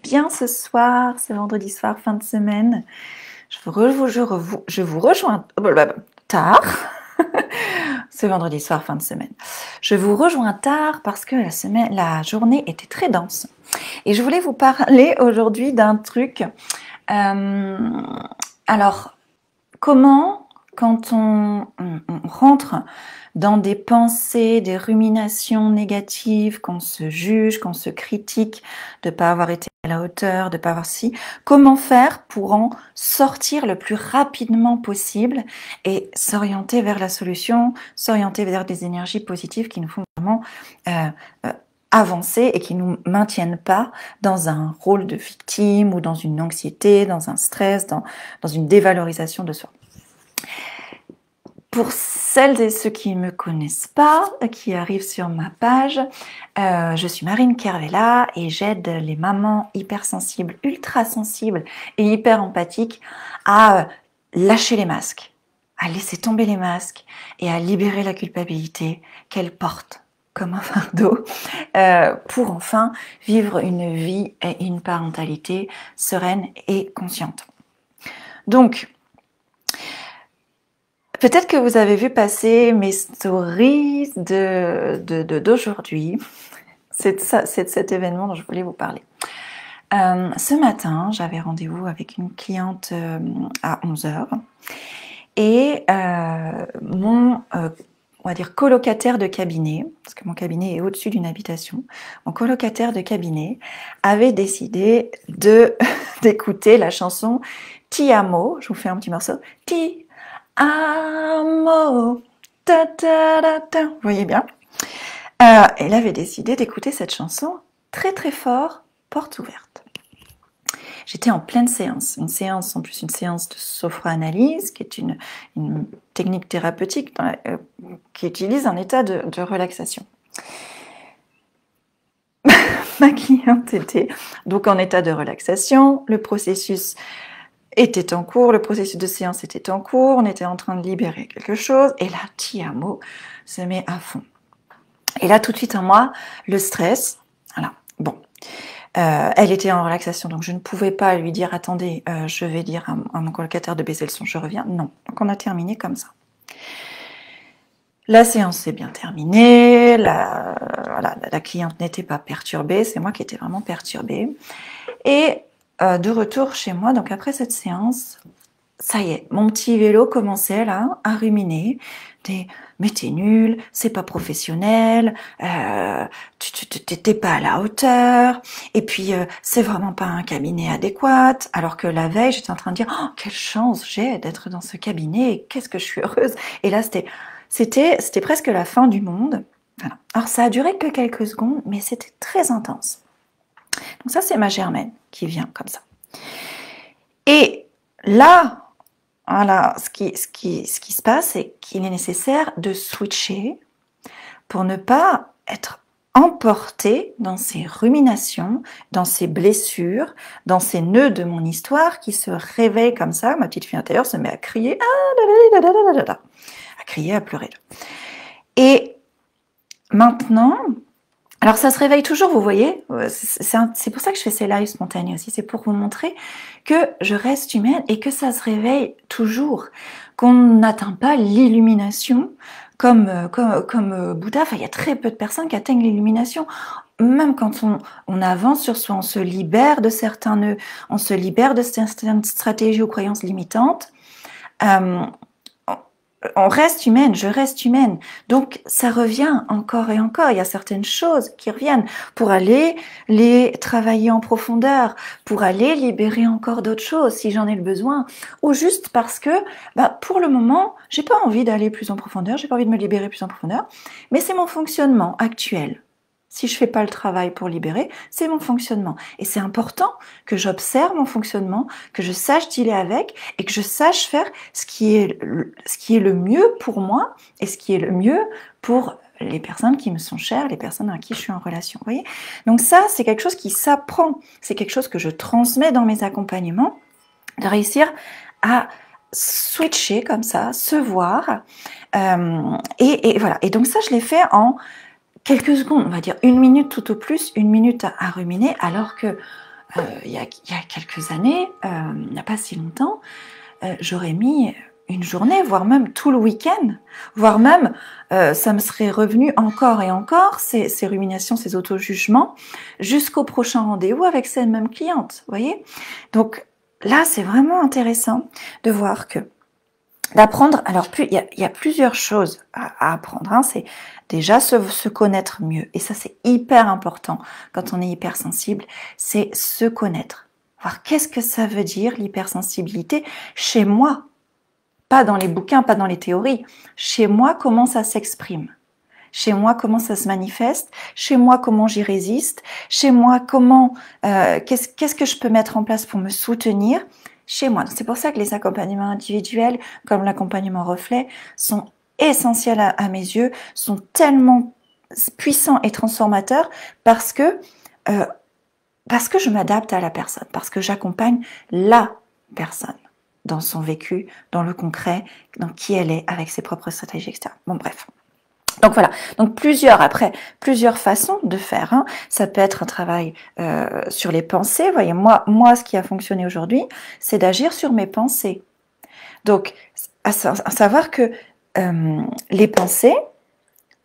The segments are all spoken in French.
bien ce soir, ce vendredi soir, fin de semaine. Je vous rejoins tard, ce vendredi soir, fin de semaine. Je vous rejoins tard parce que la journée était très dense. Et je voulais vous parler aujourd'hui d'un truc. Alors, comment, quand on rentre dans des pensées, des ruminations négatives, qu'on se juge, qu'on se critique de ne pas avoir été à la hauteur, de ne pas avoir comment faire pour en sortir le plus rapidement possible et s'orienter vers la solution, s'orienter vers des énergies positives qui nous font vraiment avancer et qui nous maintiennent pas dans un rôle de victime ou dans une anxiété, dans un stress, dans une dévalorisation de soi. Pour celles et ceux qui ne me connaissent pas, qui arrivent sur ma page, je suis Marine Kervella et j'aide les mamans hypersensibles, ultra sensibles et hyper empathiques à lâcher les masques, à laisser tomber les masques et à libérer la culpabilité qu'elles portent comme un fardeau pour enfin vivre une vie et une parentalité sereine et consciente. Donc, peut-être que vous avez vu passer mes stories d'aujourd'hui. C'est cet événement dont je voulais vous parler. Ce matin, j'avais rendez-vous avec une cliente à 11h et mon on va dire colocataire de cabinet, parce que mon cabinet est au-dessus d'une habitation, mon colocataire de cabinet avait décidé d'écouter la chanson Ti amo. Je vous fais un petit morceau. Ti amo, ta ta ta ta. Vous voyez bien. Elle avait décidé d'écouter cette chanson très très fort, porte ouverte. J'étais en pleine séance, une séance de sophroanalyse, qui est une technique thérapeutique qui utilise un état de relaxation. Ma cliente était donc en état de relaxation, le processus était en cours, le processus de séance était en cours, on était en train de libérer quelque chose, et là, Ti amo se met à fond. Et là, tout de suite en moi, le stress, voilà, bon. Elle était en relaxation, donc je ne pouvais pas lui dire « Attendez, je vais dire à mon colocataire de baisser le son, je reviens ». Non, donc on a terminé comme ça. La séance s'est bien terminée, la cliente n'était pas perturbée, c'est moi qui étais vraiment perturbée. Et de retour chez moi, donc après cette séance, ça y est, mon petit vélo commençait là à ruminer mais t'es nul, c'est pas professionnel, t'es pas à la hauteur, et puis c'est vraiment pas un cabinet adéquat, alors que la veille j'étais en train de dire oh, quelle chance j'ai d'être dans ce cabinet, et qu'est-ce que je suis heureuse, et là c'était presque la fin du monde. Voilà. Alors ça a duré que quelques secondes, mais c'était très intense. Donc ça c'est ma Germaine qui vient comme ça. Et là, voilà, ce qui se passe, c'est qu'il est nécessaire de switcher pour ne pas être emporté dans ces ruminations, dans ces blessures, dans ces nœuds de mon histoire qui se réveillent comme ça. Ma petite fille intérieure se met à crier, à crier, à pleurer. Et maintenant, alors ça se réveille toujours, vous voyez, c'est pour ça que je fais ces lives spontanés aussi, c'est pour vous montrer que je reste humaine et que ça se réveille toujours, qu'on n'atteint pas l'illumination comme Bouddha. Enfin, il y a très peu de personnes qui atteignent l'illumination. Même quand on avance sur soi, on se libère de certains nœuds, on se libère de certaines stratégies ou croyances limitantes. On reste humaine, je reste humaine. Donc, ça revient encore et encore. Il y a certaines choses qui reviennent pour aller les travailler en profondeur, pour aller libérer encore d'autres choses si j'en ai le besoin. Ou juste parce que, pour le moment, j'ai pas envie d'aller plus en profondeur, j'ai pas envie de me libérer plus en profondeur, mais c'est mon fonctionnement actuel. Si je fais pas le travail pour libérer, c'est mon fonctionnement. Et c'est important que j'observe mon fonctionnement, que je sache dealer avec et que je sache faire ce qui est le mieux pour moi et ce qui est le mieux pour les personnes qui me sont chères, les personnes avec qui je suis en relation. Vous voyez ? Donc ça, c'est quelque chose qui s'apprend. C'est quelque chose que je transmets dans mes accompagnements, de réussir à switcher comme ça, se voir. Et voilà. Et donc ça, je l'ai fait en quelques secondes, on va dire 1 minute tout au plus, 1 minute à ruminer, alors que il y a quelques années, il n'y a pas si longtemps, j'aurais mis une journée, voire même tout le week-end, voire même ça me serait revenu encore et encore, ces ruminations, ces auto-jugements, jusqu'au prochain rendez-vous avec cette même cliente, vous voyez. Donc là, c'est vraiment intéressant de voir que d'apprendre, alors il y a plusieurs choses à apprendre, hein. C'est déjà se connaître mieux, et ça c'est hyper important quand on est hypersensible, c'est se connaître. Alors qu'est-ce que ça veut dire l'hypersensibilité chez moi? Pas dans les bouquins, pas dans les théories. Chez moi, comment ça s'exprime? Chez moi, comment ça se manifeste? Chez moi, comment j'y résiste? Chez moi, comment qu'est-ce que je peux mettre en place pour me soutenir? Chez moi. C'est pour ça que les accompagnements individuels, comme l'accompagnement reflet, sont essentiels à mes yeux, sont tellement puissants et transformateurs parce que je m'adapte à la personne, parce que j'accompagne la personne dans son vécu, dans le concret, dans qui elle est, avec ses propres stratégies, etc. Bon, bref. Donc voilà, donc plusieurs façons de faire, hein. Ça peut être un travail sur les pensées. Vous voyez, moi, ce qui a fonctionné aujourd'hui, c'est d'agir sur mes pensées. Donc, à savoir que les pensées,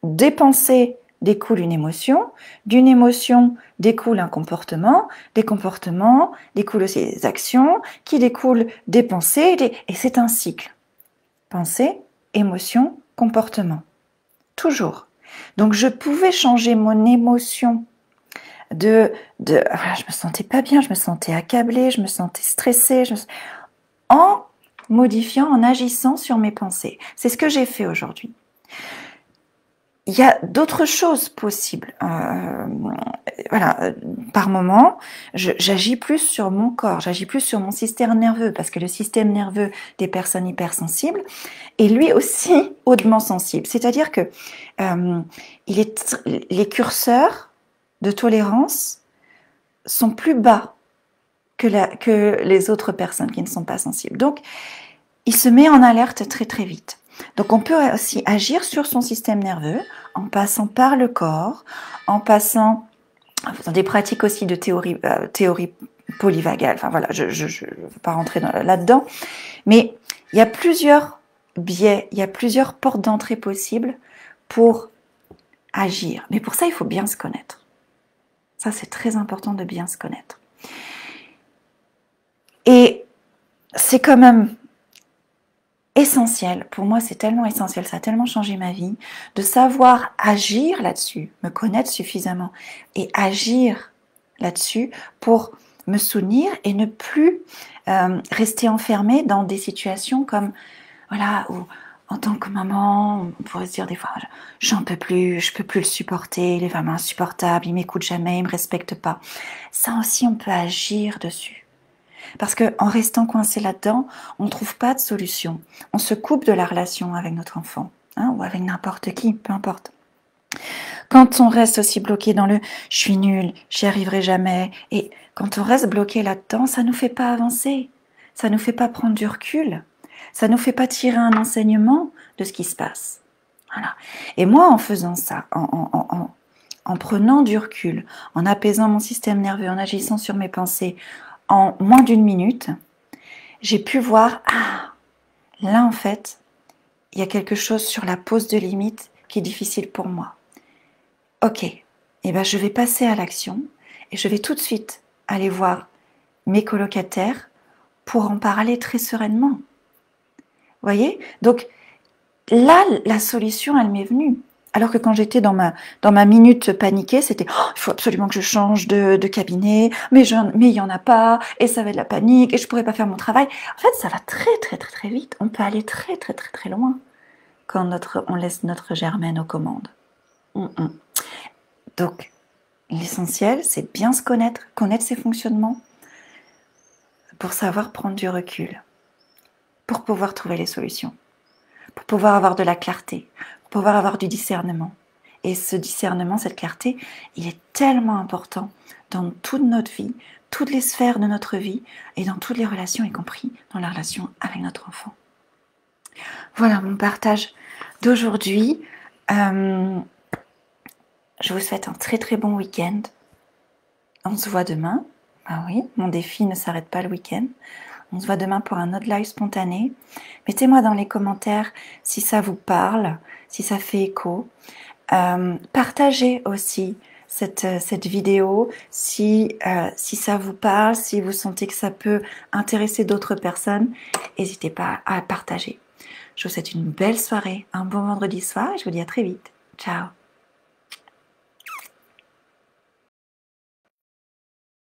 des pensées découle une émotion, d'une émotion découle un comportement, des comportements découlent aussi des actions, qui découlent des pensées, et c'est un cycle. Pensée, émotion, comportement. Toujours. Donc je pouvais changer mon émotion voilà, je me sentais pas bien, je me sentais accablée, je me sentais stressée, en modifiant, en agissant sur mes pensées. C'est ce que j'ai fait aujourd'hui. Il y a d'autres choses possibles. Voilà, par moment, j'agis plus sur mon corps, j'agis plus sur mon système nerveux, parce que le système nerveux des personnes hypersensibles est lui aussi hautement sensible. C'est-à-dire que les curseurs de tolérance sont plus bas que les autres personnes qui ne sont pas sensibles. Donc, il se met en alerte très très vite. Donc on peut aussi agir sur son système nerveux en passant par le corps, en faisant des pratiques aussi de théorie polyvagale. Enfin voilà, je ne veux pas rentrer là-dedans. Mais il y a plusieurs biais, il y a plusieurs portes d'entrée possibles pour agir. Mais pour ça, il faut bien se connaître. Ça, c'est très important de bien se connaître. Et c'est quand même essentiel, pour moi c'est tellement essentiel, ça a tellement changé ma vie, de savoir agir là-dessus, me connaître suffisamment et agir là-dessus pour me soutenir et ne plus rester enfermée dans des situations comme, voilà, où en tant que maman, on pourrait se dire des fois, j'en peux plus, je peux plus le supporter, il est vraiment insupportable, il m'écoute jamais, il me respecte pas. Ça aussi, on peut agir dessus. Parce qu'en restant coincé là-dedans, on ne trouve pas de solution. On se coupe de la relation avec notre enfant, hein, ou avec n'importe qui, peu importe. Quand on reste aussi bloqué dans le « je suis nulle, j'y arriverai jamais », et quand on reste bloqué là-dedans, ça ne nous fait pas avancer, ça ne nous fait pas prendre du recul, ça ne nous fait pas tirer un enseignement de ce qui se passe. Voilà. Et moi, en faisant ça, en prenant du recul, en apaisant mon système nerveux, en agissant sur mes pensées, en moins d'une minute, j'ai pu voir, là en fait, il y a quelque chose sur la pose de limite qui est difficile pour moi. Ok, je vais passer à l'action et je vais tout de suite aller voir mes colocataires pour en parler très sereinement. Vous voyez? Donc là, la solution, elle m'est venue. Alors que quand j'étais dans ma minute paniquée, c'était il faut absolument que je change de cabinet, mais il n'y en a pas, et ça va être la panique, et je ne pourrais pas faire mon travail. En fait, ça va très très très très vite. On peut aller très très très très loin quand on laisse notre germaine aux commandes. Donc, l'essentiel, c'est bien se connaître ses fonctionnements, pour savoir prendre du recul, pour pouvoir trouver les solutions, pour pouvoir avoir de la clarté, pour pouvoir avoir du discernement. Et ce discernement, cette clarté, il est tellement important dans toute notre vie, toutes les sphères de notre vie et dans toutes les relations, y compris dans la relation avec notre enfant. Voilà mon partage d'aujourd'hui. Je vous souhaite un très très bon week-end. On se voit demain. Ah oui, mon défi ne s'arrête pas le week-end. On se voit demain pour un autre live spontané. Mettez-moi dans les commentaires si ça vous parle, si ça fait écho. Partagez aussi cette vidéo si ça vous parle, si vous sentez que ça peut intéresser d'autres personnes. N'hésitez pas à partager. Je vous souhaite une belle soirée, un bon vendredi soir et je vous dis à très vite. Ciao!